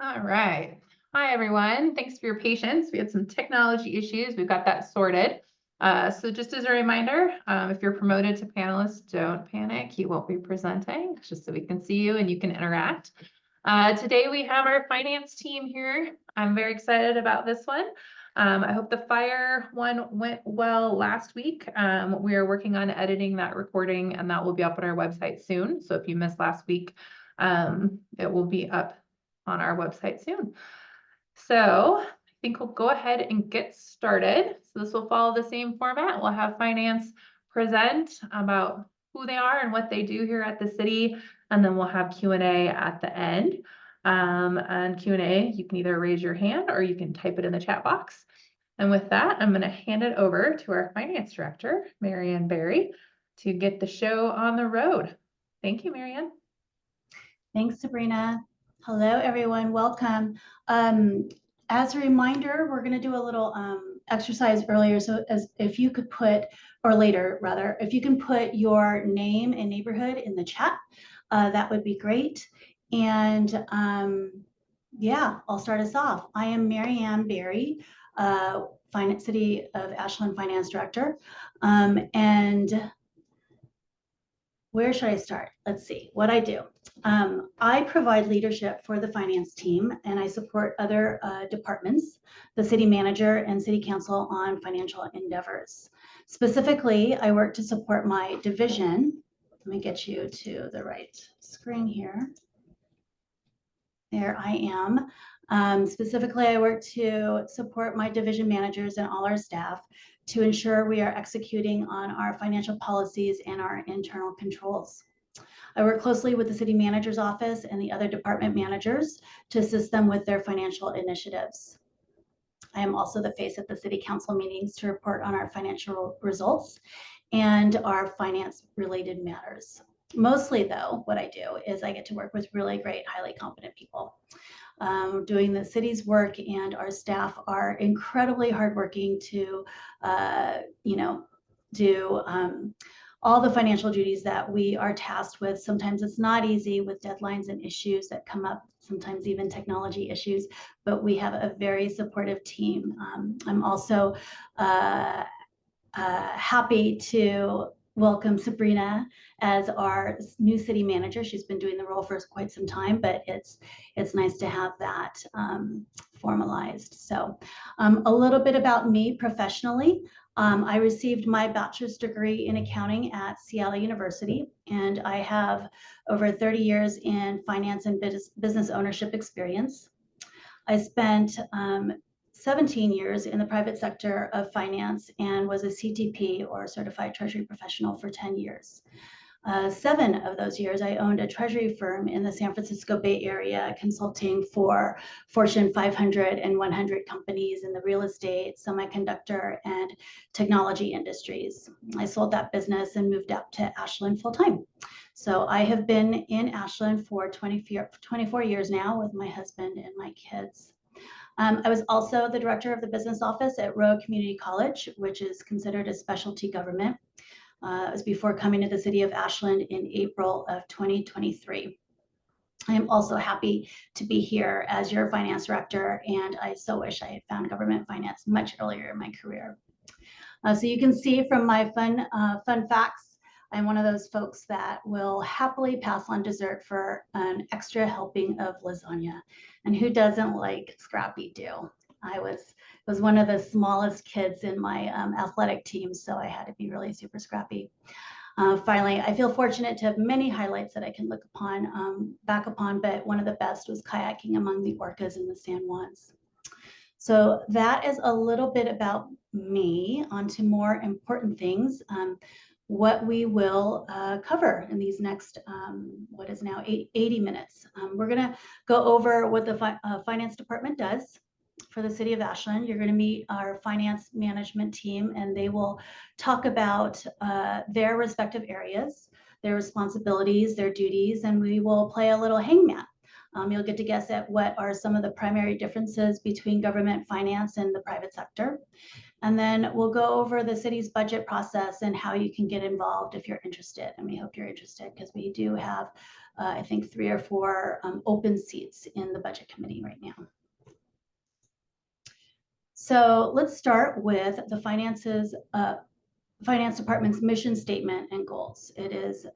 All right. Hi, everyone. Thanks for your patience. We had some technology issues. We've got that sorted. So just as a reminder, if you're promoted to panelist, don't panic. You won't be presenting. It's just so we can see you and you can interact. Today we have our finance team here. I'm very excited about this one. I hope the fire one went well last week. We are working on editing that recording and that will be up on our website soon. So if you missed last week, it will be up on our website soon. So I think we'll go ahead and get started. So this will follow the same format. We'll have finance present about who they are and what they do here at the city, and then we'll have Q&A at the end. And Q&A, you can either raise your hand or you can type it in the chat box. And with that, I'm going to hand it over to our finance director, Marianne Berry, to get the show on the road. Thank you, Marianne. Thanks, Sabrina. Hello, everyone. Welcome. As a reminder, we're going to do a little exercise earlier. So if you could put, or later rather, if you can put your name and neighborhood in the chat, that would be great. And yeah, I'll start us off. I am Marianne Berry, City of Ashland Finance Director. And where should I start? Let's see what I do. I provide leadership for the finance team and I support other departments, the city manager and city council on financial endeavors. Specifically, I work to support my division. Let me get you to the right screen here. There I am. Specifically, I work to support my division managers and all our staff to ensure we are executing on our financial policies and our internal controls. I work closely with the city manager's office and the other department managers to assist them with their financial initiatives. I am also the face at the city council meetings to report on our financial results and our finance related matters. Mostly though, what I do is I get to work with really great, highly competent people. Doing the city's work, and our staff are incredibly hardworking to, do all the financial duties that we are tasked with. Sometimes it's not easy with deadlines and issues that come up, sometimes even technology issues, but we have a very supportive team. I'm also happy to welcome Sabrina as our new city manager. She's been doing the role for quite some time, but it's nice to have that formalized. So a little bit about me professionally. I received my bachelor's degree in accounting at Seattle University, and I have over 30 years in finance and business ownership experience. I spent 17 years in the private sector of finance and was a CTP or certified treasury professional for 10 years. 7 of those years, I owned a treasury firm in the San Francisco Bay Area, consulting for Fortune 500 and 100 companies in the real estate, semiconductor, and technology industries. I sold that business and moved up to Ashland full time. So I have been in Ashland for 24 years now with my husband and my kids. I was also the director of the business office at Roe Community College, which is considered a specialty government. It was before coming to the city of Ashland in April of 2023. I am also happy to be here as your finance director, and I so wish I had found government finance much earlier in my career. So you can see from my fun facts, I'm one of those folks that will happily pass on dessert for an extra helping of lasagna. And who doesn't like scrappy do? I was one of the smallest kids in my athletic team, so I had to be really super scrappy. Finally, I feel fortunate to have many highlights that I can look back upon, but one of the best was kayaking among the orcas in the San Juans. So that is a little bit about me. On to more important things. What we will cover in these next, what is now 80 minutes. We're gonna go over what the finance department does for the city of Ashland. You're gonna meet our finance management team and they will talk about their respective areas, their responsibilities, their duties, and we will play a little hangman. You'll get to guess at what are some of the primary differences between government finance and the private sector. And then we'll go over the city's budget process and how you can get involved if you're interested. And we hope you're interested because we do have, I think, 3 or 4 open seats in the budget committee right now. So let's start with the finance department's mission statement and goals. It is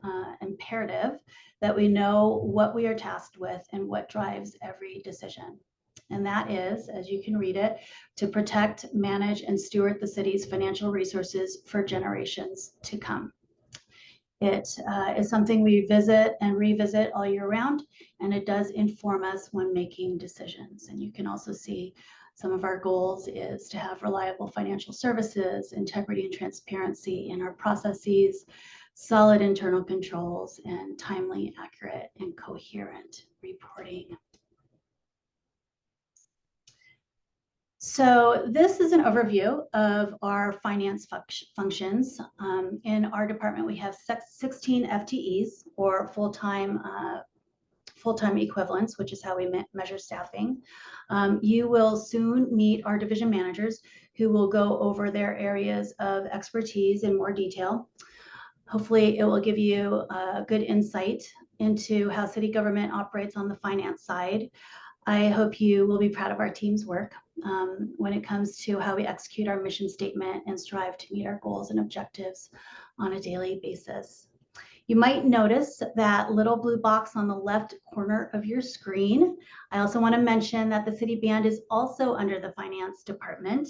imperative that we know what we are tasked with and what drives every decision. And that is, as you can read it, to protect, manage, and steward the city's financial resources for generations to come. It is something we visit and revisit all year round, and it does inform us when making decisions. And you can also see some of our goals is to have reliable financial services, integrity and transparency in our processes, solid internal controls, and timely, accurate, and coherent reporting. So this is an overview of our finance functions. In our department, we have 16 FTEs, or full-time equivalents, which is how we measure staffing. You will soon meet our division managers who will go over their areas of expertise in more detail. Hopefully it will give you a good insight into how city government operates on the finance side. I hope you will be proud of our team's work when it comes to how we execute our mission statement and strive to meet our goals and objectives on a daily basis. You might notice that little blue box on the left corner of your screen. I also want to mention that the city band is also under the finance department.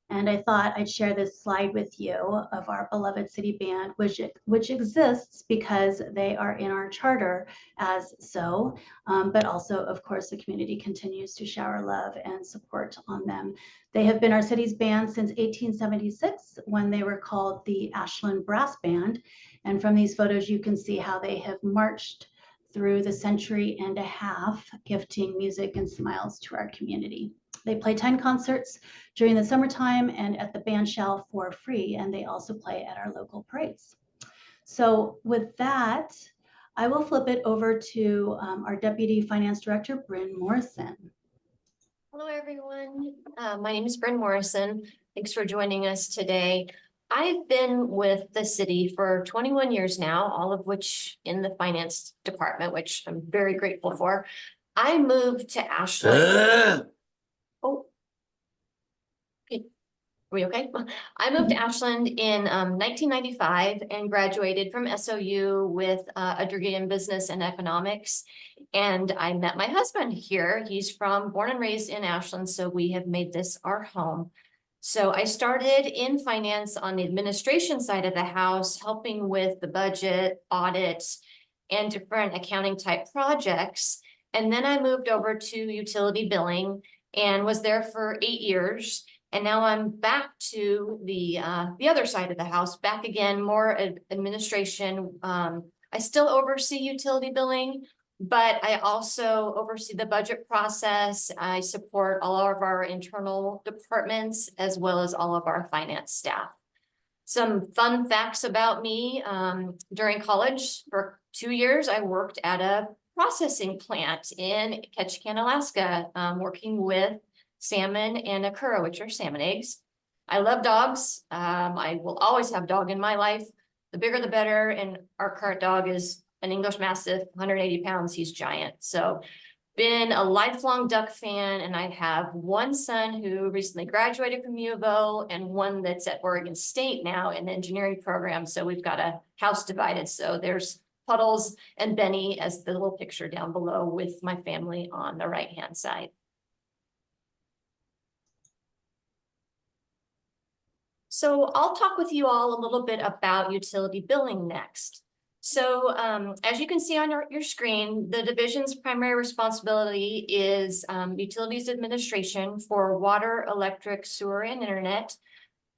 And I thought I'd share this slide with you of our beloved city band, which exists because they are in our charter as so, but also, of course, the community continues to shower love and support on them. They have been our city's band since 1876 when they were called the Ashland Brass Band. And from these photos, you can see how they have marched through the century and a half, gifting music and smiles to our community. They play 10 concerts during the summertime and at the band shell for free, and they also play at our local parades. So with that, I will flip it over to our Deputy Finance Director, Bryn Morrison. Hello, everyone. My name is Bryn Morrison. Thanks for joining us today. I've been with the city for 21 years now, all of which in the finance department, which I'm very grateful for. I moved to Ashland. Oh, are we okay? I moved to Ashland in 1995 and graduated from SOU with a degree in business and economics. And I met my husband here. He's born and raised in Ashland, so we have made this our home. So I started in finance on the administration side of the house, helping with the budget, audits, and different accounting type projects. And then I moved over to utility billing and was there for 8 years. And now I'm back to the other side of the house, back again, more administration. I still oversee utility billing, but I also oversee the budget process. I support all of our internal departments as well as all of our finance staff. Some fun facts about me. During college, for 2 years, I worked at a processing plant in Ketchikan, Alaska, working with salmon and akura, which are salmon eggs. I love dogs. I will always have dog in my life. The bigger, the better. And our current dog is an English Mastiff, 180 pounds. He's giant. So been a lifelong duck fan. And I have one son who recently graduated from U of O and one that's at Oregon State now in the engineering program. So we've got a house divided. So there's Puddles and Benny as the little picture down below with my family on the right-hand side. So I'll talk with you all a little bit about utility billing next. So as you can see on your screen, the division's primary responsibility is utilities administration for water, electric, sewer, and internet.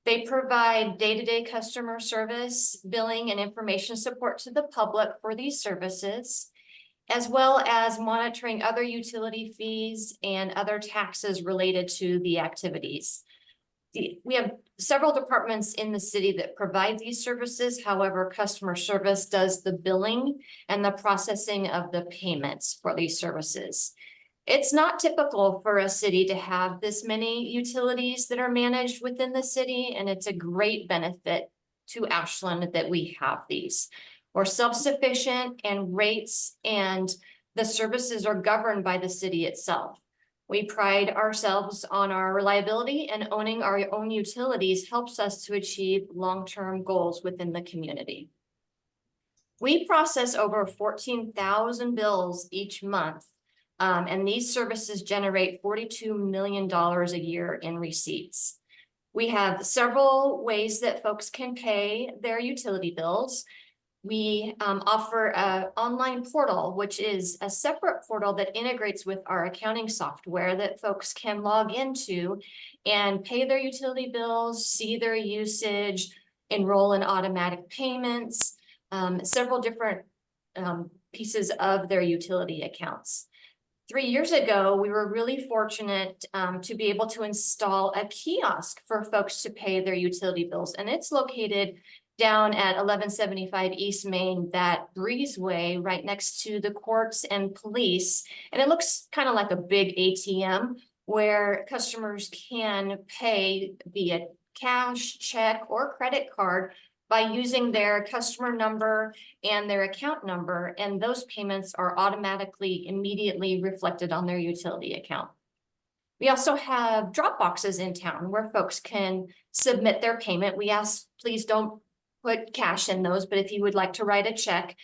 They provide day-to-day customer service, billing, and information support to the public for these services, as well as monitoring other utility fees and other taxes related to the activities. We have several departments in the city that provide these services. However, customer service does the billing and the processing of the payments for these services. It's not typical for a city to have this many utilities that are managed within the city, and it's a great benefit to Ashland that we have these. We're self-sufficient and rates and the services are governed by the city itself. We pride ourselves on our reliability, and owning our own utilities helps us to achieve long-term goals within the community. We process over 14,000 bills each month, and these services generate $42 million a year in receipts. We have several ways that folks can pay their utility bills. We offer an online portal, which is a separate portal that integrates with our accounting software that folks can log into and pay their utility bills, see their usage, enroll in automatic payments, several different pieces of their utility accounts. 3 years ago, we were really fortunate to be able to install a kiosk for folks to pay their utility bills, and it's located down at 1175 East Main, that breezeway right next to the courts and police. And it looks kind of like a big ATM where customers can pay via cash, check, or credit card by using their customer number and their account number. And those payments are automatically, immediately reflected on their utility account. We also have drop boxes in town where folks can submit their payment. We ask, please don't put cash in those, but if you would like to write a check,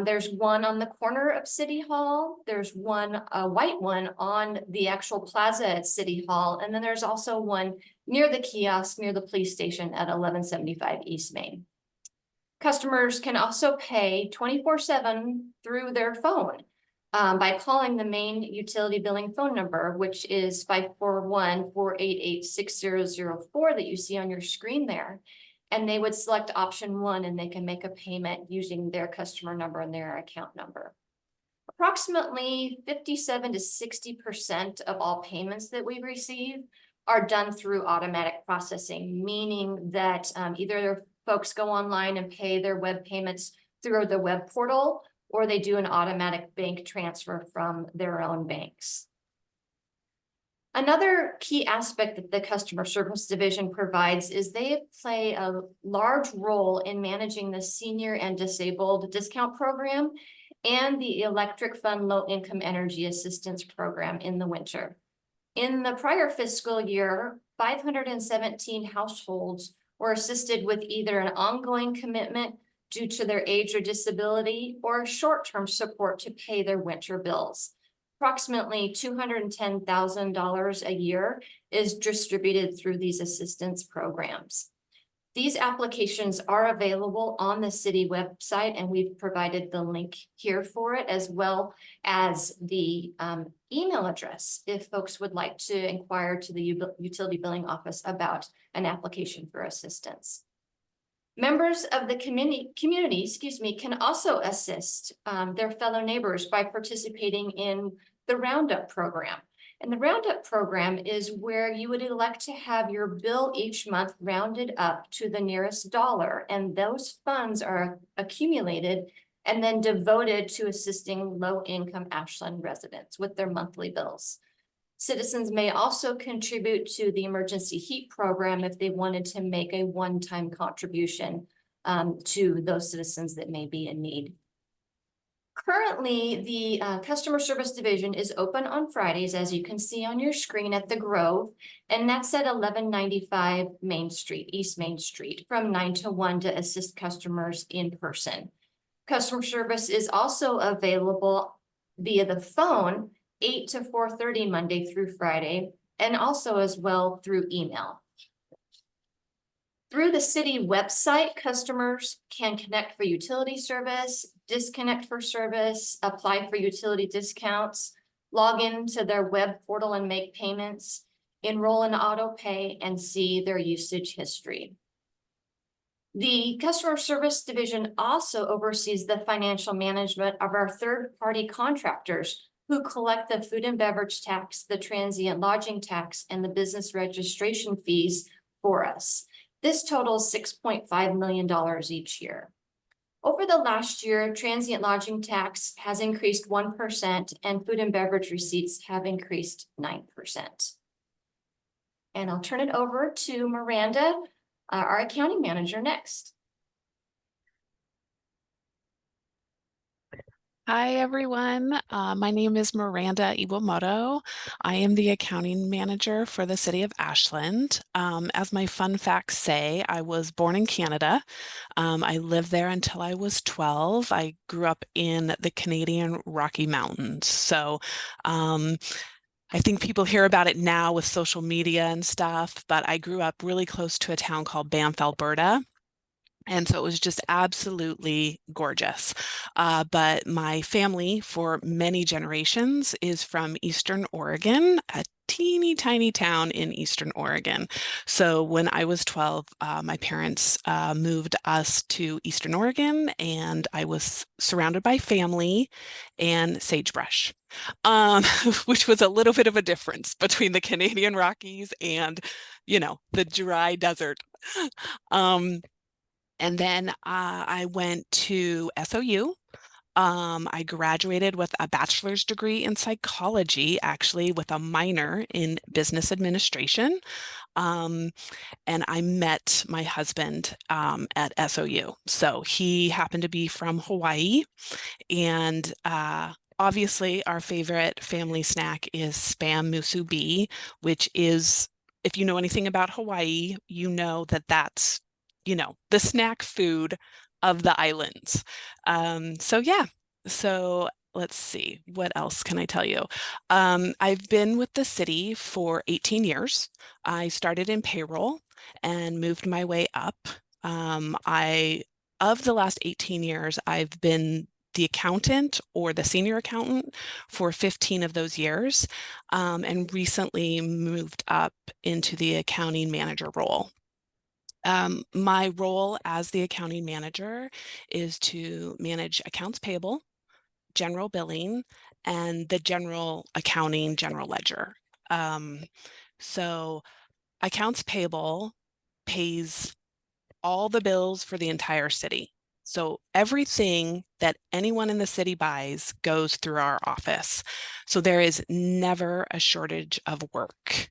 there's one on the corner of City Hall. There's one, a white one on the actual plaza at City Hall. And then there's also one near the kiosk, near the police station at 1175 East Main. Customers can also pay 24/7 through their phone by calling the main utility billing phone number, which is 541-488-6004 that you see on your screen there. And they would select option 1 and they can make a payment using their customer number and their account number. Approximately 57 to 60% of all payments that we receive are done through automatic processing, meaning that either folks go online and pay their web payments through the web portal, or they do an automatic bank transfer from their own banks. Another key aspect that the customer service division provides is they play a large role in managing the senior and disabled discount program and the electric fund low income energy assistance program in the winter. In the prior fiscal year, 517 households were assisted with either an ongoing commitment due to their age or disability or short-term support to pay their winter bills. Approximately $210,000 a year is distributed through these assistance programs. These applications are available on the city website, and we've provided the link here for it, as well as the email address if folks would like to inquire to the utility billing office about an application for assistance. Members of the community, can also assist their fellow neighbors by participating in the Roundup program. And the Roundup program is where you would elect to have your bill each month rounded up to the nearest dollar, and those funds are accumulated and then devoted to assisting low-income Ashland residents with their monthly bills. Citizens may also contribute to the emergency heat program if they wanted to make a one-time contribution to those citizens that may be in need. Currently, the customer service division is open on Fridays, as you can see on your screen at the Grove, and that's at 1195 Main Street, East Main Street, from 9 to 1 to assist customers in person. Customer service is also available via the phone 8 to 4:30 Monday through Friday, and also as well through email. Through the city website, customers can connect for utility service, disconnect for service, apply for utility discounts, log into their web portal and make payments, enroll in auto pay, and see their usage history. The customer service division also oversees the financial management of our third-party contractors who collect the food and beverage tax, the transient lodging tax, and the business registration fees for us. This totals $6.5 million each year. Over the last year, transient lodging tax has increased 1% and food and beverage receipts have increased 9%. And I'll turn it over to Miranda, our accounting manager, next. Hi, everyone. My name is Miranda Iwamoto. I am the accounting manager for the City of Ashland. As my fun facts say, I was born in Canada. I lived there until I was 12. I grew up in the Canadian Rocky Mountains. So I think people hear about it now with social media and stuff, but I grew up really close to a town called Banff, Alberta. And so it was just absolutely gorgeous. But my family for many generations is from Eastern Oregon, a teeny tiny town in Eastern Oregon. So when I was 12, my parents moved us to Eastern Oregon, and I was surrounded by family and sagebrush, which was a little bit of a difference between the Canadian Rockies and, the dry desert. And then I went to SOU. I graduated with a bachelor's degree in psychology, actually, with a minor in business administration. And I met my husband at SOU. So he happened to be from Hawaii. And obviously, our favorite family snack is Spam musubi, which is, if you know anything about Hawaii, you know that that's the snack food of the islands. So yeah, so let's see, what else can I tell you? I've been with the city for 18 years. I started in payroll and moved my way up. Of the last 18 years, I've been the accountant or the senior accountant for 15 of those years, and recently moved up into the accounting manager role. My role as the accounting manager is to manage accounts payable, general billing, and the general accounting general ledger. So accounts payable pays all the bills for the entire city. So everything that anyone in the city buys goes through our office. So there is never a shortage of work.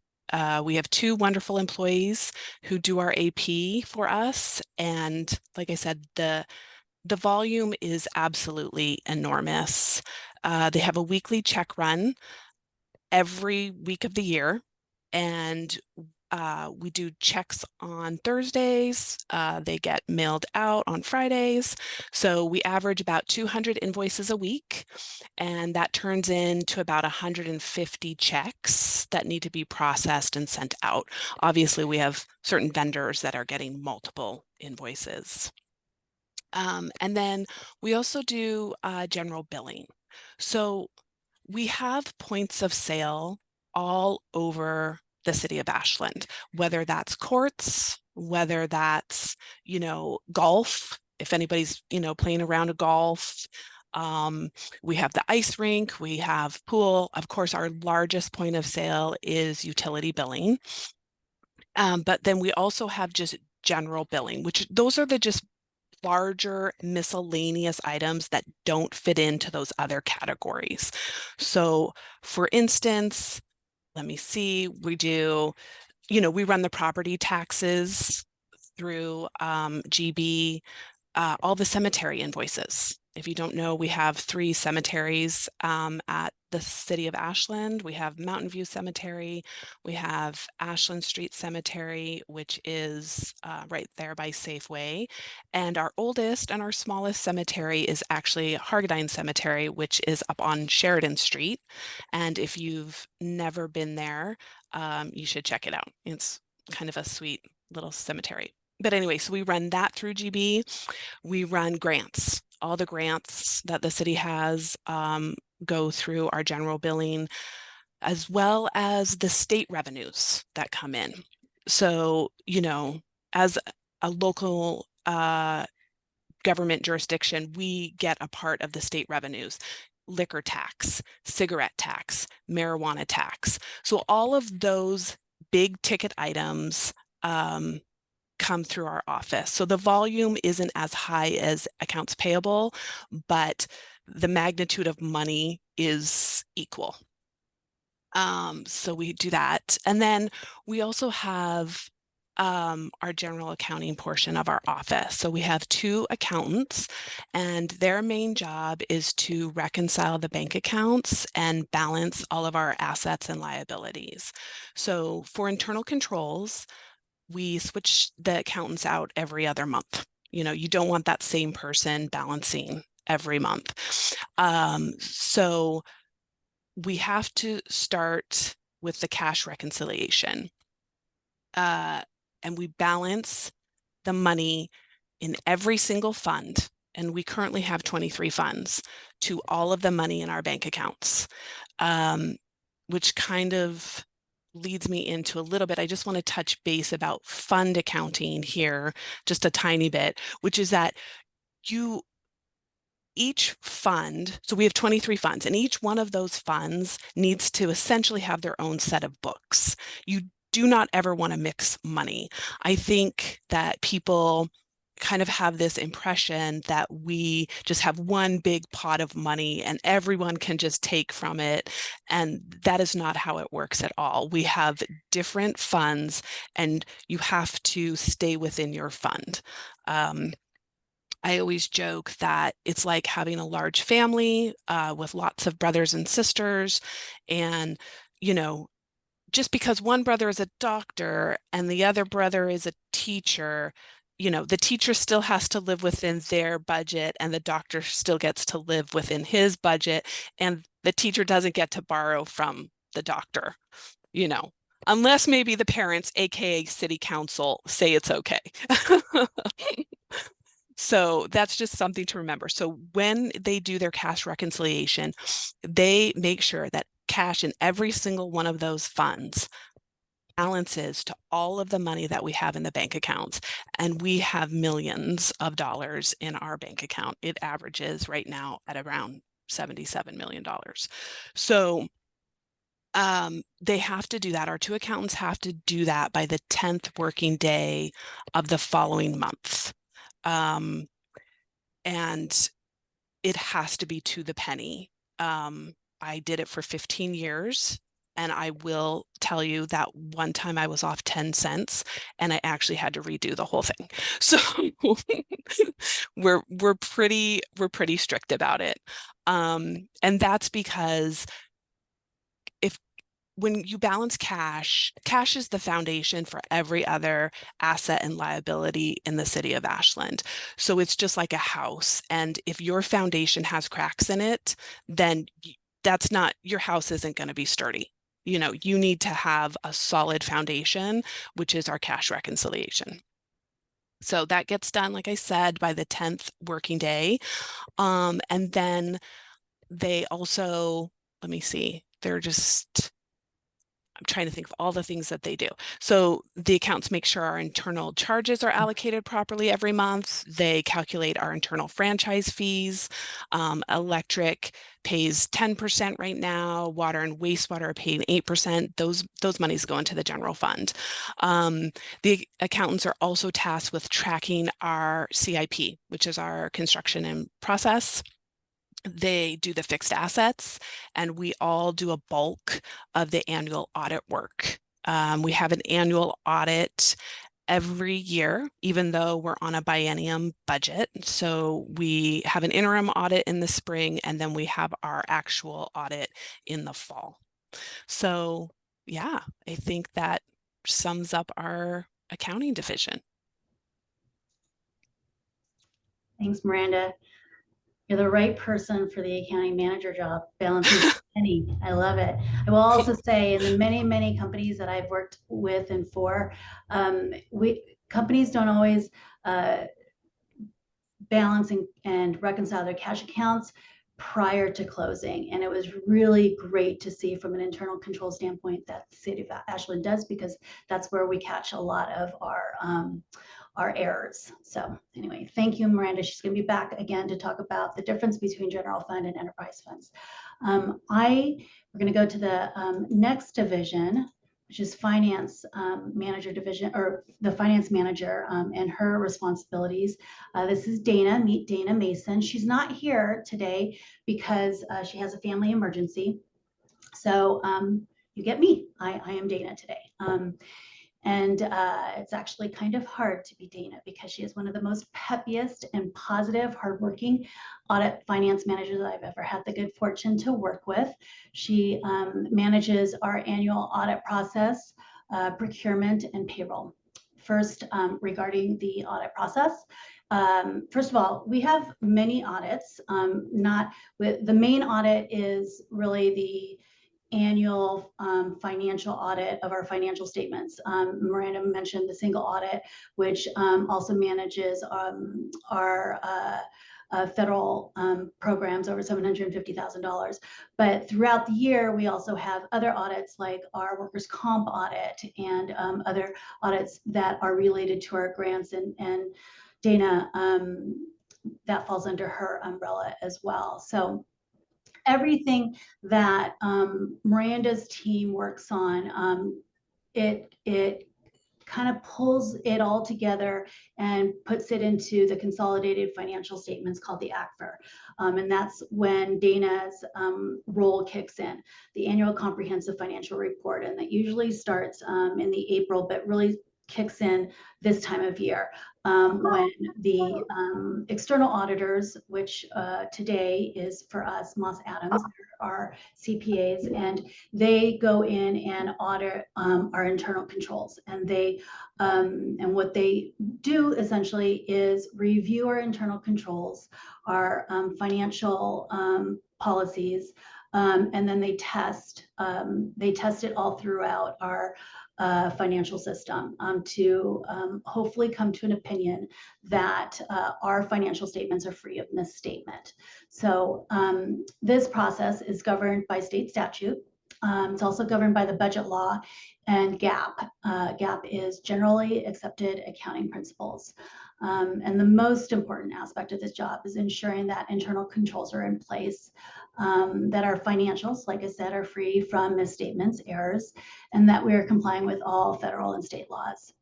We have 2 wonderful employees who do our AP for us. And like I said, the volume is absolutely enormous. They have a weekly check run every week of the year. And we do checks on Thursdays. They get mailed out on Fridays. So we average about 200 invoices a week, and that turns into about 150 checks that need to be processed and sent out. Obviously, we have certain vendors that are getting multiple invoices. And then we also do general billing. So we have points of sale all over the city of Ashland, whether that's courts, whether that's, golf, if anybody's, playing around a golf. We have the ice rink, we have pool. Of course, our largest point of sale is utility billing. But then we also have just general billing, which those are the just larger miscellaneous items that don't fit into those other categories. So for instance, let me see, we run the property taxes through GB, all the cemetery invoices. If you don't know, we have 3 cemeteries at the City of Ashland. We have Mountain View Cemetery, we have Ashland Street Cemetery, which is right there by Safeway, and our oldest and our smallest cemetery is actually Hargadine Cemetery, which is up on Sheridan Street. And if you've never been there, you should check it out. It's kind of a sweet little cemetery. But anyway, so we run that through GB. We run grants. All the grants that the city has go through our general billing, as well as the state revenues that come in. So, as a local government jurisdiction, we get a part of the state revenues. Liquor tax, cigarette tax, marijuana tax. So all of those big ticket items come through our office. So the volume isn't as high as accounts payable, but the magnitude of money is equal. So we do that. And then we also have our general accounting portion of our office. So we have 2 accountants, and their main job is to reconcile the bank accounts and balance all of our assets and liabilities. So for internal controls, we switch the accountants out every other month. You know, you don't want that same person balancing every month. So we have to start with the cash reconciliation. And we balance the money in every single fund. And we currently have 23 funds to all of the money in our bank accounts, which kind of leads me into a little bit. I just want to touch base about fund accounting here, just a tiny bit, which is that each fund, so we have 23 funds, and each one of those funds needs to essentially have their own set of books. You do not ever want to mix money. I think that people kind of have this impression that we just have one big pot of money and everyone can just take from it. And that is not how it works at all. We have different funds and you have to stay within your fund. I always joke that it's like having a large family with lots of brothers and sisters. And, you know, just because one brother is a doctor and the other brother is a teacher, you know, the teacher still has to live within their budget and the doctor still gets to live within his budget. And the teacher doesn't get to borrow from the doctor, you know, unless maybe the parents, AKA city council, say it's okay. So that's just something to remember. So when they do their cash reconciliation, they make sure that cash in every single one of those funds balances to all of the money that we have in the bank accounts. And we have millions of dollars in our bank account. It averages right now at around $77 million. So they have to do that. Our 2 accountants have to do that by the 10th working day of the following month. And it has to be to the penny. I did it for 15 years. And I will tell you that one time I was off 10 cents and I actually had to redo the whole thing. So we're pretty strict about it. And that's because when you balance cash is the foundation for every other asset and liability in the city of Ashland. So it's just like a house. And if your foundation has cracks in it, then that's not, your house isn't going to be sturdy. You know, you need to have a solid foundation, which is our cash reconciliation. So that gets done, like I said, by the 10th working day. And then they also, let me see, I'm trying to think of all the things that they do. So the accounts make sure our internal charges are allocated properly every month. They calculate our internal franchise fees. Electric pays 10% right now. Water and wastewater are paying 8%. Those monies go into the general fund. The accountants are also tasked with tracking our CIP, which is our construction and process. They do the fixed assets, and we all do a bulk of the annual audit work. We have an annual audit every year, even though we're on a biennium budget. So we have an interim audit in the spring, and then we have our actual audit in the fall. So yeah, I think that sums up our accounting division. Thanks, Miranda. You're the right person for the accounting manager job, balancing penny. I love it. I will also say in the many, many companies that I've worked with and for, companies don't always balance and reconcile their cash accounts prior to closing. And it was really great to see from an internal control standpoint that the City of Ashland does, because that's where we catch a lot of our errors. So anyway, thank you, Miranda. She's going to be back again to talk about the difference between general fund and enterprise funds. We're going to go to the next division, which is finance manager division, or the finance manager, and her responsibilities. This is Dana. Meet Dana Mason. She's not here today because she has a family emergency. So you get me. I am Dana today. And it's actually kind of hard to be Dana because she is one of the most peppiest and positive, hardworking audit finance managers I've ever had the good fortune to work with. She manages our annual audit process, procurement, and payroll. First, regarding the audit process, first of all, we have many audits. The main audit is really the annual financial audit of our financial statements. Miranda mentioned the single audit, which also manages our federal programs over $750,000. But throughout the year, we also have other audits like our workers' comp audit and other audits that are related to our grants, and Dana, that falls under her umbrella as well. So everything that Miranda's team works on, it kind of pulls it all together and puts it into the consolidated financial statements called the ACFR. And that's when Dana's role kicks in, the annual comprehensive financial report. And that usually starts in the April, but really kicks in this time of year when the external auditors, which today is for us, Moss Adams, our CPAs, and they go in and audit our internal controls. And they and what they do essentially is review our internal controls, our financial policies, and then they test it all throughout our financial system to hopefully come to an opinion that our financial statements are free of misstatement. So this process is governed by state statute. It's also governed by the budget law and GAAP. GAAP is generally accepted accounting principles. And the most important aspect of this job is ensuring that internal controls are in place, that our financials, like I said, are free from misstatements, errors, and that we are complying with all federal and state laws.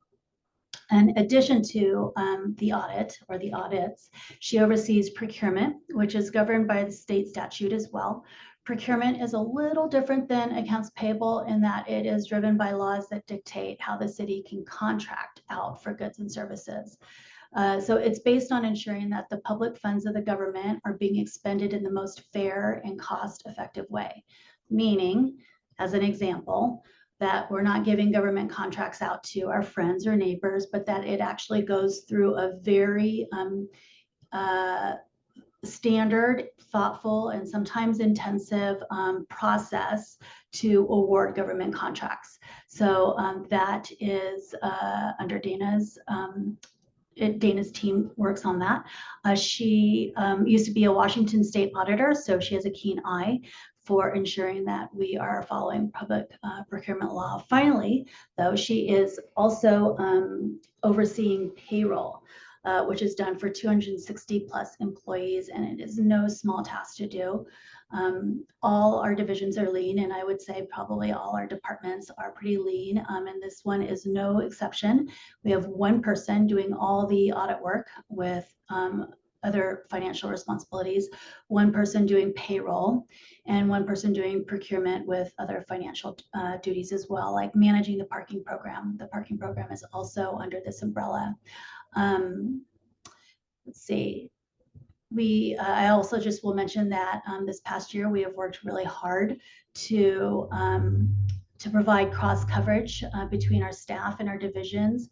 In addition to the audit or the audits, she oversees procurement, which is governed by the state statute as well. Procurement is a little different than accounts payable in that it is driven by laws that dictate how the city can contract out for goods and services. So it's based on ensuring that the public funds of the government are being expended in the most fair and cost-effective way. Meaning, as an example, that we're not giving government contracts out to our friends or neighbors, but that it actually goes through a very standard, thoughtful, and sometimes intensive process to award government contracts. So that is under Dana's team works on that. She used to be a Washington state auditor, so she has a keen eye for ensuring that we are following public procurement law. Finally, though, she is also overseeing payroll, which is done for 260 plus employees, and it is no small task to do. All our divisions are lean, and I would say probably all our departments are pretty lean, and this one is no exception. We have one person doing all the audit work with other financial responsibilities, one person doing payroll, and one person doing procurement with other financial duties as well, like managing the parking program. The parking program is also under this umbrella. Let's see. I also just will mention that this past year we have worked really hard to provide cross coverage between our staff and our divisions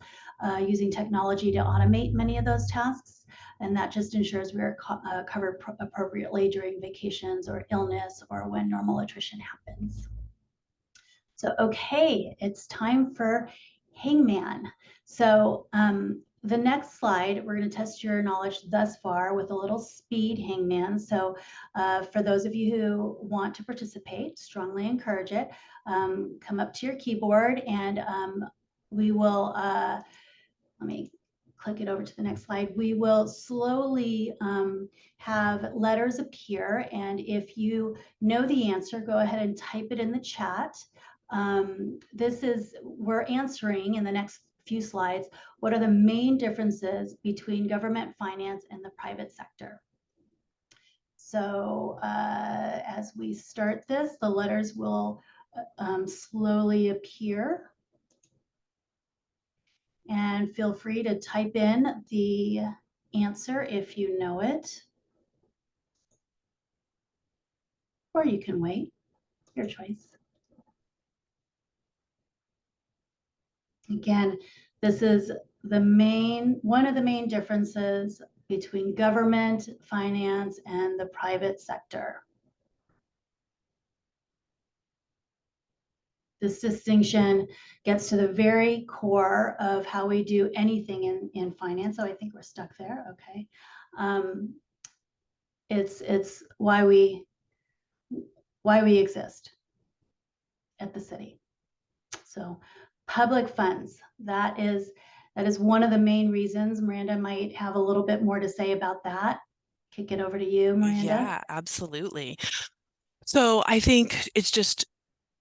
using technology to automate many of those tasks. And that just ensures we are covered appropriately during vacations or illness or when normal attrition happens. So, okay, it's time for Hangman. So the next slide, we're going to test your knowledge thus far with a little speed Hangman. So for those of you who want to participate, strongly encourage it. Come up to your keyboard and we will, let me click it over to the next slide. We will slowly have letters appear. And if you know the answer, go ahead and type it in the chat. we're answering in the next few slides, what are the main differences between government finance and the private sector? So as we start this, the letters will slowly appear. And feel free to type in the answer if you know it. Or you can wait, your choice. Again, this is one of the main differences between government, finance, and the private sector. This distinction gets to the very core of how we do anything in finance. So I think we're stuck there. Okay. It's why we exist at the city. So public funds, that is one of the main reasons. Miranda might have a little bit more to say about that. Kick it over to you, Miranda. Yeah, absolutely. So I think it's just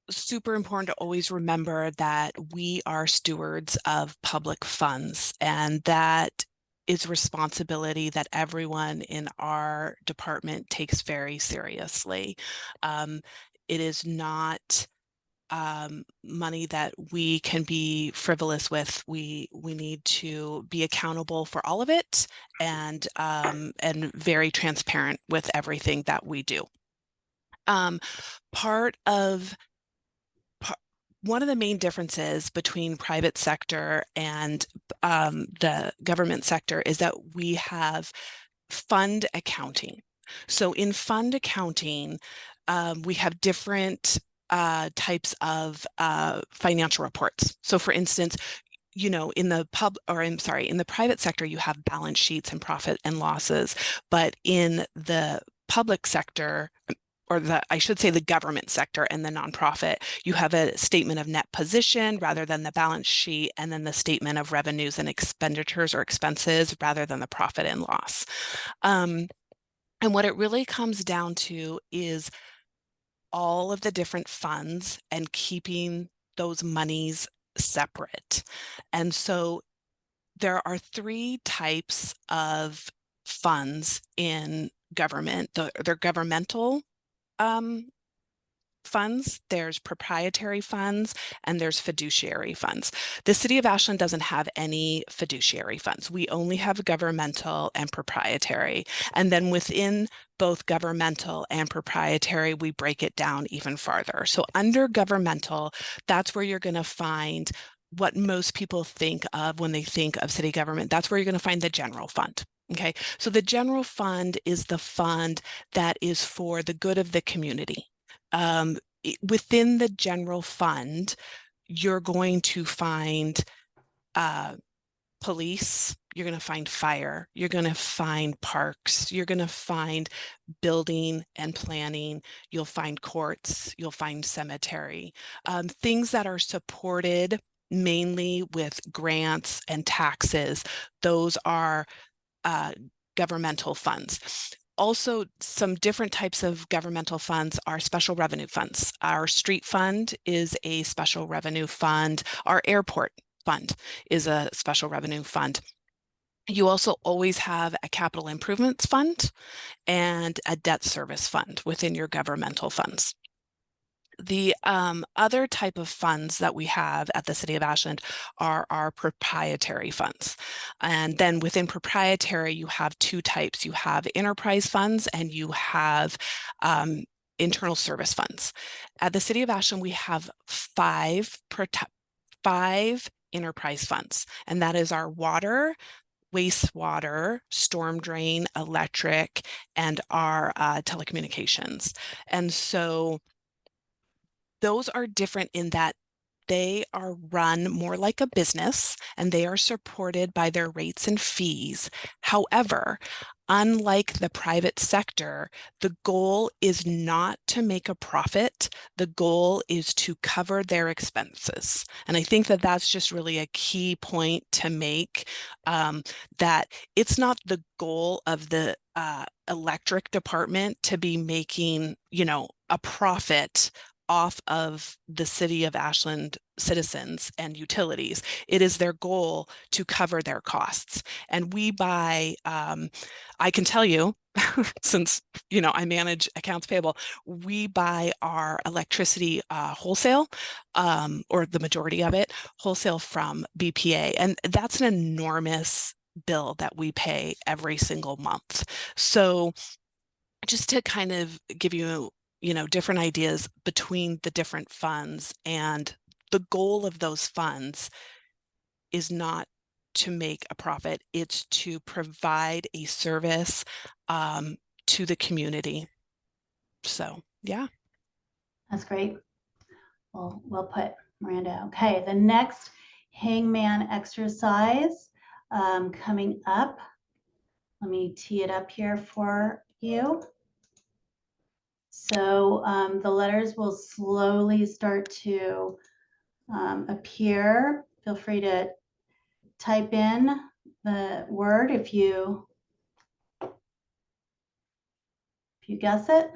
super important to always remember that we are stewards of public funds, and that is responsibility that everyone in our department takes very seriously. It is not money that we can be frivolous with. We need to be accountable for all of it, and very transparent with everything that we do. One of the main differences between private sector and the government sector is that we have fund accounting. So in fund accounting, we have different types of financial reports. So for instance, in the in the private sector, you have balance sheets and profit and losses, but in the public sector, or I should say the government sector and the nonprofit, you have a statement of net position rather than the balance sheet, and then the statement of revenues and expenditures or expenses rather than the profit and loss. And what it really comes down to is all of the different funds and keeping those monies separate. And so there are three types of funds in government. They're governmental funds, there's proprietary funds, and there's fiduciary funds. The City of Ashland doesn't have any fiduciary funds. We only have governmental and proprietary. And then within both governmental and proprietary, we break it down even farther. So under governmental, that's where you're going to find what most people think of when they think of city government. That's where you're going to find the general fund. Okay, so the general fund is the fund that is for the good of the community. Within the general fund, you're going to find police, you're going to find fire, you're going to find parks, you're going to find building and planning, you'll find courts, you'll find cemetery, things that are supported mainly with grants and taxes. Those are governmental funds. Also, some different types of governmental funds are special revenue funds. Our street fund is a special revenue fund. Our airport fund is a special revenue fund. You also always have a capital improvements fund and a debt service fund within your governmental funds. The other type of funds that we have at the City of Ashland are our proprietary funds. And then within proprietary, you have two types. You have enterprise funds and you have internal service funds. At the City of Ashland, we have five enterprise funds, and that is our water, wastewater, storm drain, electric, and our telecommunications. And so those are different in that they are run more like a business and they are supported by their rates and fees. However, unlike the private sector, the goal is not to make a profit. The goal is to cover their expenses. And I think that that's just really a key point to make, that it's not the goal of the electric department to be making, a profit off of the City of Ashland citizens and utilities. It is their goal to cover their costs. And we buy, I can tell you, since, I manage accounts payable, we buy our electricity wholesale, or the majority of it wholesale from BPA. And that's an enormous bill that we pay every single month. So just to kind of give you, different ideas between the different funds, and the goal of those funds is not to make a profit, it's to provide a service to the community. So, yeah. That's great. Well put, Miranda. Okay, the next hangman exercise coming up. Let me tee it up here for you. So the letters will slowly start to appear. Feel free to type in the word if you guess it.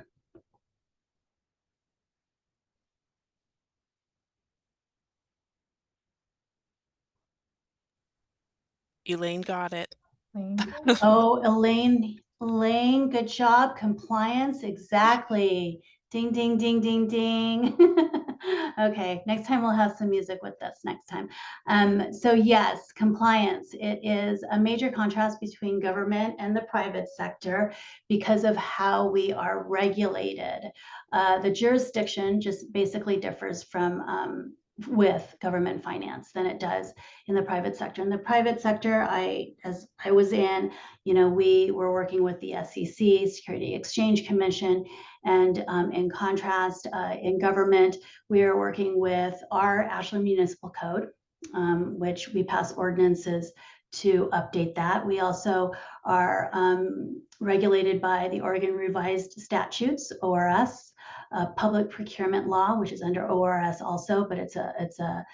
Elaine got it. Oh, Elaine, good job. Compliance, exactly. Ding, ding, ding, ding, ding. Okay, next time we'll have some music with this next time. So yes, compliance. It is a major contrast between government and the private sector because of how we are regulated. The jurisdiction just basically differs from with government finance than it does in the private sector. In the private sector, as I was in, we were working with the SEC, Security Exchange Commission, and in contrast, in government, we are working with our Ashland Municipal Code, which we pass ordinances to update that. We also are regulated by the Oregon Revised Statutes, ORS, public procurement law, which is under ORS also, but it's a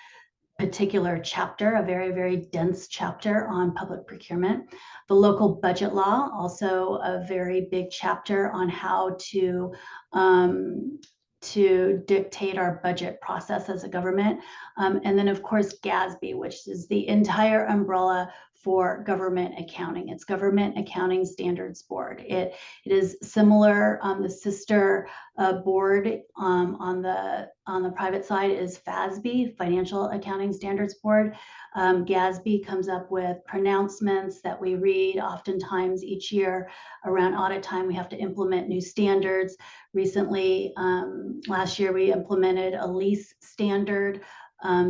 particular chapter, a very, very dense chapter on public procurement. The local budget law, also a very big chapter on how to dictate our budget process as a government. And then of course, GASB, which is the entire umbrella for government accounting. It's Government Accounting Standards Board. It is similar. The sister board on the private side is FASB, Financial Accounting Standards Board. GASB comes up with pronouncements that we read oftentimes each year around audit time. We have to implement new standards. Recently, last year, we implemented a lease standard.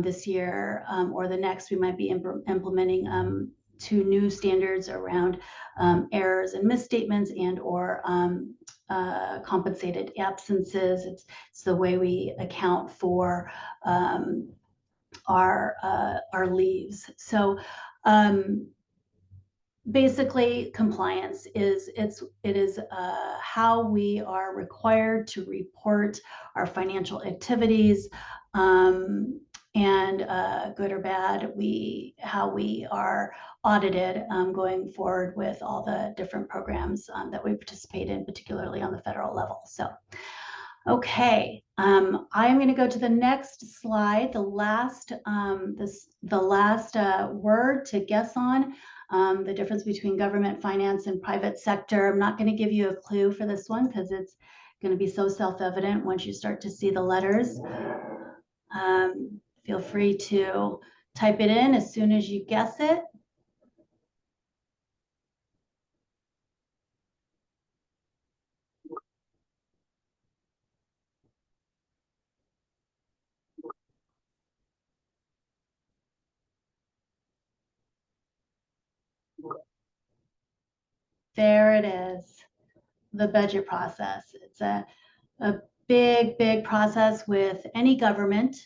This year or the next, we might be implementing 2 new standards around errors and misstatements and or compensated absences. It's the way we account for our leaves. So basically, compliance is how we are required to report our financial activities, and good or bad, how we are audited going forward with all the different programs that we participate in, particularly on the federal level. So, okay, I'm going to go to the next slide. The last word to guess on. The difference between government finance and private sector. I'm not going to give you a clue for this one because it's going to be so self-evident once you start to see the letters. Feel free to type it in as soon as you guess it. There it is, the budget process. It's a big, big process with any government,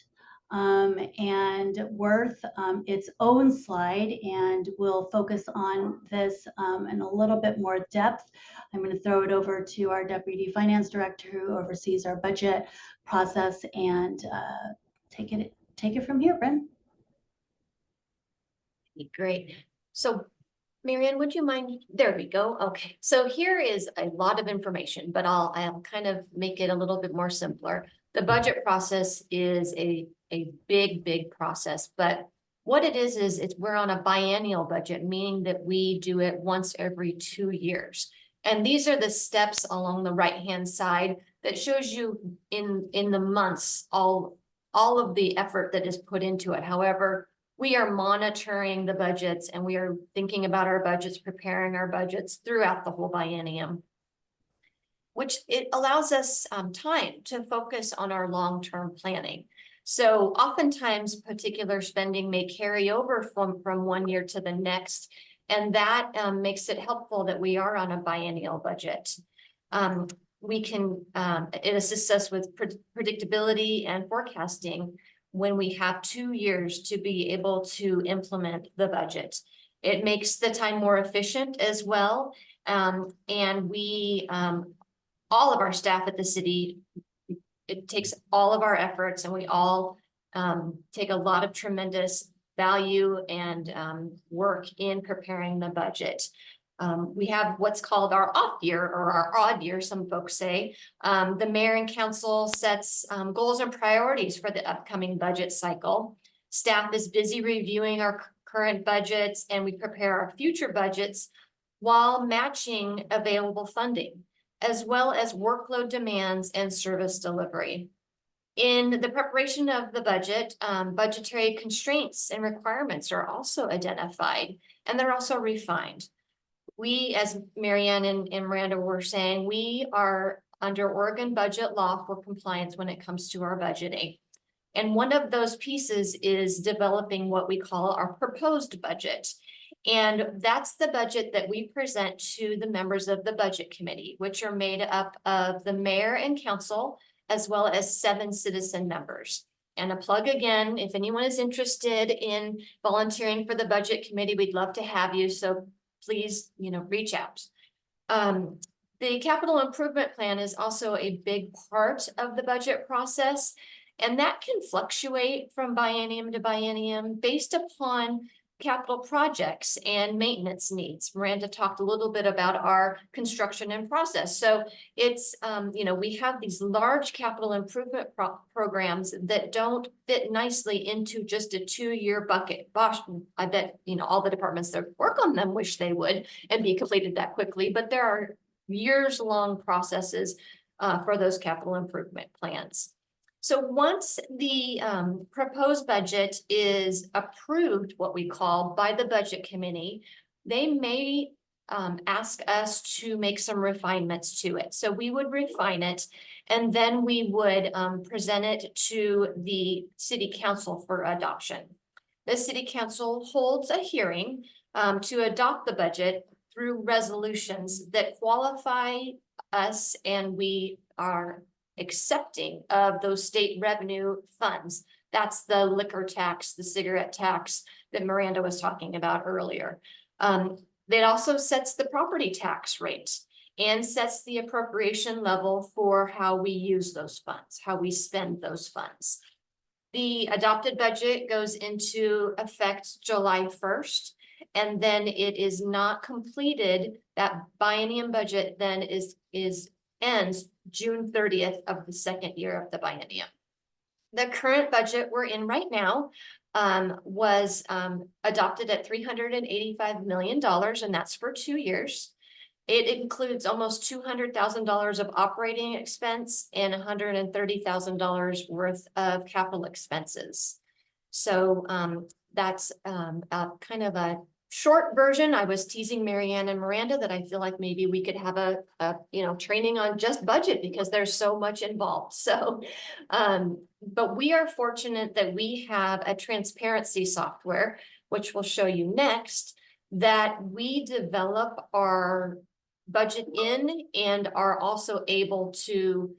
and worth its own slide, and we'll focus on this in a little bit more depth. I'm going to throw it over to our Deputy Finance Director who oversees our budget process, and take it from here, Bryn. Great. So Marianne, would you mind? There we go. Okay, so here is a lot of information, but I'll kind of make it a little bit more simpler. The budget process is a big process, but what it is we're on a biennial budget, meaning that we do it once every 2 years. And these are the steps along the right-hand side that shows you in the months, all of the effort that is put into it. However, we are monitoring the budgets and we are thinking about our budgets, preparing our budgets throughout the whole biennium, which it allows us time to focus on our long-term planning. So oftentimes particular spending may carry over from one year to the next, and that makes it helpful that we are on a biennial budget. It assists us with predictability and forecasting when we have 2 years to be able to implement the budget. It makes the time more efficient as well. And we, all of our staff at the city, it takes all of our efforts, and we all take a lot of tremendous value and work in preparing the budget. We have what's called our off year, or our odd year, some folks say. The mayor and council sets goals and priorities for the upcoming budget cycle. Staff is busy reviewing our current budgets, and we prepare our future budgets while matching available funding, as well as workload demands and service delivery. In the preparation of the budget, budgetary constraints and requirements are also identified, and they're also refined. We, as Marianne and Miranda were saying, we are under Oregon budget law for compliance when it comes to our budgeting. And one of those pieces is developing what we call our proposed budget. And that's the budget that we present to the members of the budget committee, which are made up of the mayor and council, as well as 7 citizen members. And a plug again, if anyone is interested in volunteering for the budget committee, we'd love to have you. So please, reach out. The capital improvement plan is also a big part of the budget process, and that can fluctuate from biennium to biennium based upon capital projects and maintenance needs. Miranda talked a little bit about our construction and process. So it's, we have these large capital improvement programs that don't fit nicely into just a 2-year bucket. Gosh, I bet, all the departments that work on them wish they would and be completed that quickly, but there are years-long processes for those capital improvement plans. So once the proposed budget is approved, what we call, by the budget committee, they may ask us to make some refinements to it. So we would refine it, and then we would present it to the city council for adoption. The city council holds a hearing to adopt the budget through resolutions that qualify us, and we are accepting of those state revenue funds. That's the liquor tax, the cigarette tax that Miranda was talking about earlier. It also sets the property tax rate and sets the appropriation level for how we use those funds, how we spend those funds. The adopted budget goes into effect July 1st, and then it is not completed. That biennium budget then ends June 30th of the second year of the biennium. The current budget we're in right now was adopted at $385 million, and that's for 2 years. It includes almost $200,000 of operating expense and $130,000 worth of capital expenses. So that's kind of a short version. I was teasing Marianne and Miranda that I feel like maybe we could have a training on just budget, because there's so much involved. So, but we are fortunate that we have a transparency software, which we'll show you next, that we develop our budget in and are also able to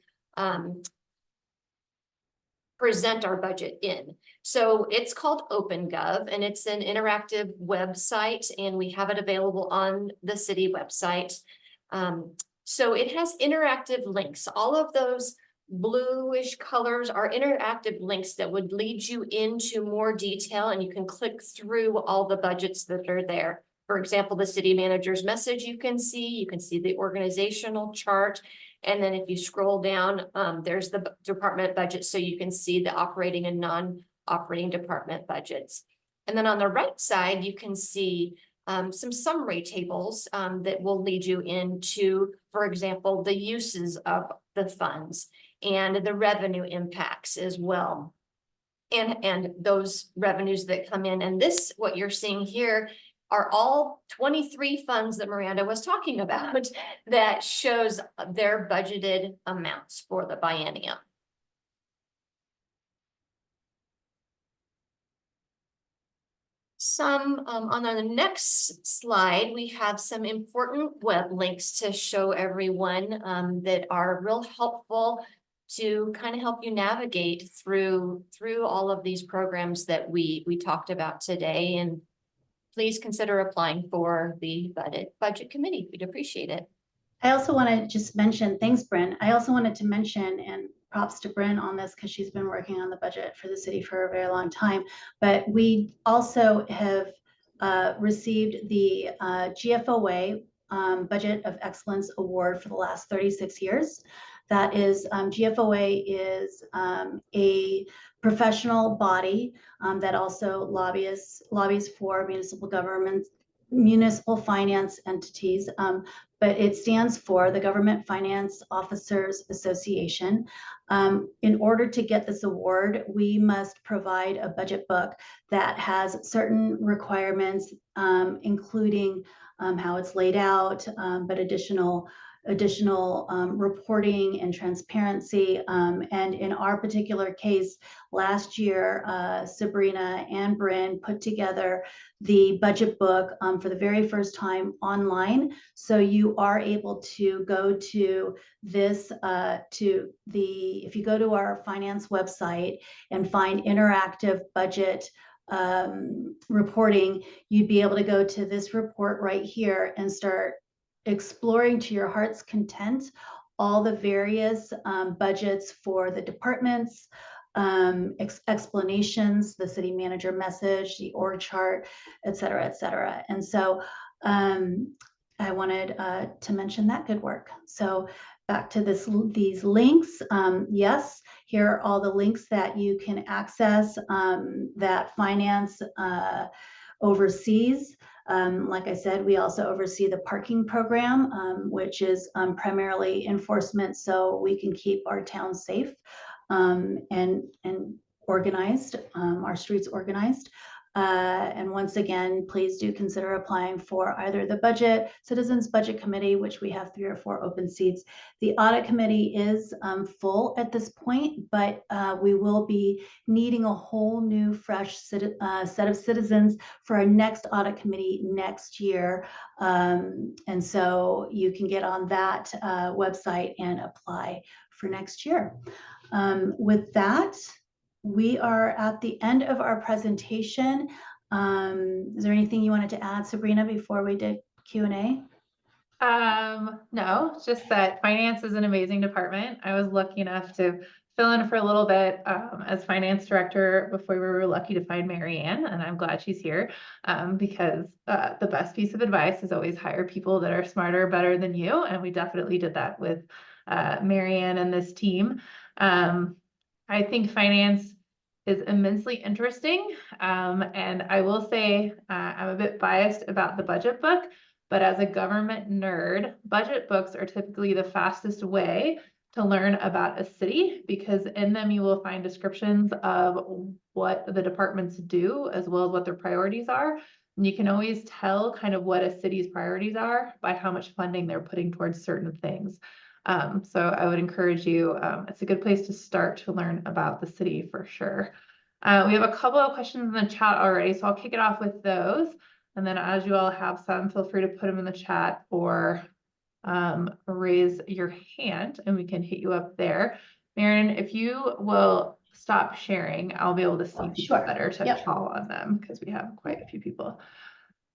present our budget in. So it's called OpenGov, and it's an interactive website, and we have it available on the city website. So it has interactive links. All of those bluish colors are interactive links that would lead you into more detail, and you can click through all the budgets that are there. for example, the city manager's message you can see the organizational chart. And then if you scroll down, there's the department budget, so you can see the operating and non-operating department budgets. And then on the right side, you can see some summary tables that will lead you into, for example, the uses of the funds and the revenue impacts as well. And those revenues that come in. And this, what you're seeing here, are all 23 funds that Miranda was talking about that shows their budgeted amounts for the biennium. On the next slide, we have some important web links to show everyone that are real helpful to kind of help you navigate through all of these programs that we talked about today. And please consider applying for the budget committee. We'd appreciate it. I also want to just mention, thanks, Bryn. I also wanted to mention, and props to Bryn on this because she's been working on the budget for the city for a very long time, but we also have received the GFOA Budget of Excellence Award for the last 36 years. That is, GFOA is a professional body that also lobbies for municipal governments, municipal finance entities, but it stands for the Government Finance Officers Association. In order to get this award, we must provide a budget book that has certain requirements, including how it's laid out, but additional reporting and transparency. And in our particular case, last year, Sabrina and Bryn put together the budget book for the very first time online. So you are able to go to this, if you go to our finance website and find interactive budget reporting, you'd be able to go to this report right here and start exploring to your heart's content all the various budgets for the departments, explanations, the city manager message, the org chart, et cetera, et cetera. And so I wanted to mention that good work. So back to these links. Yes, here are all the links that you can access that finance oversees. Like I said, we also oversee the parking program, which is primarily enforcement, so we can keep our town safe and organized, our streets organized. And once again, please do consider applying for either the Citizens Budget Committee, which we have 3 or 4 open seats. The Audit Committee is full at this point, but we will be needing a whole new fresh set of citizens for our next Audit Committee next year. And so you can get on that website and apply for next year. With that, we are at the end of our presentation. Is there anything you wanted to add, Sabrina, before we did Q&A? No, it's just that finance is an amazing department. I was lucky enough to fill in for a little bit as finance director before we were lucky to find Mary Ann, and I'm glad she's here because the best piece of advice is always hire people that are smarter, better than you, and we definitely did that with Mary Ann and this team. I think finance is immensely interesting. And I will say I'm a bit biased about the budget book, but as a government nerd, budget books are typically the fastest way to learn about a city because in them you will find descriptions of what the departments do as well as what their priorities are. And you can always tell kind of what a city's priorities are by how much funding they're putting towards certain things. So I would encourage you, it's a good place to start to learn about the city for sure. We have a couple of questions in the chat already, so I'll kick it off with those. And then as you all have some, feel free to put them in the chat or raise your hand and we can hit you up there. Marion, if you will stop sharing, I'll be able to see people better to call on them because we have quite a few people.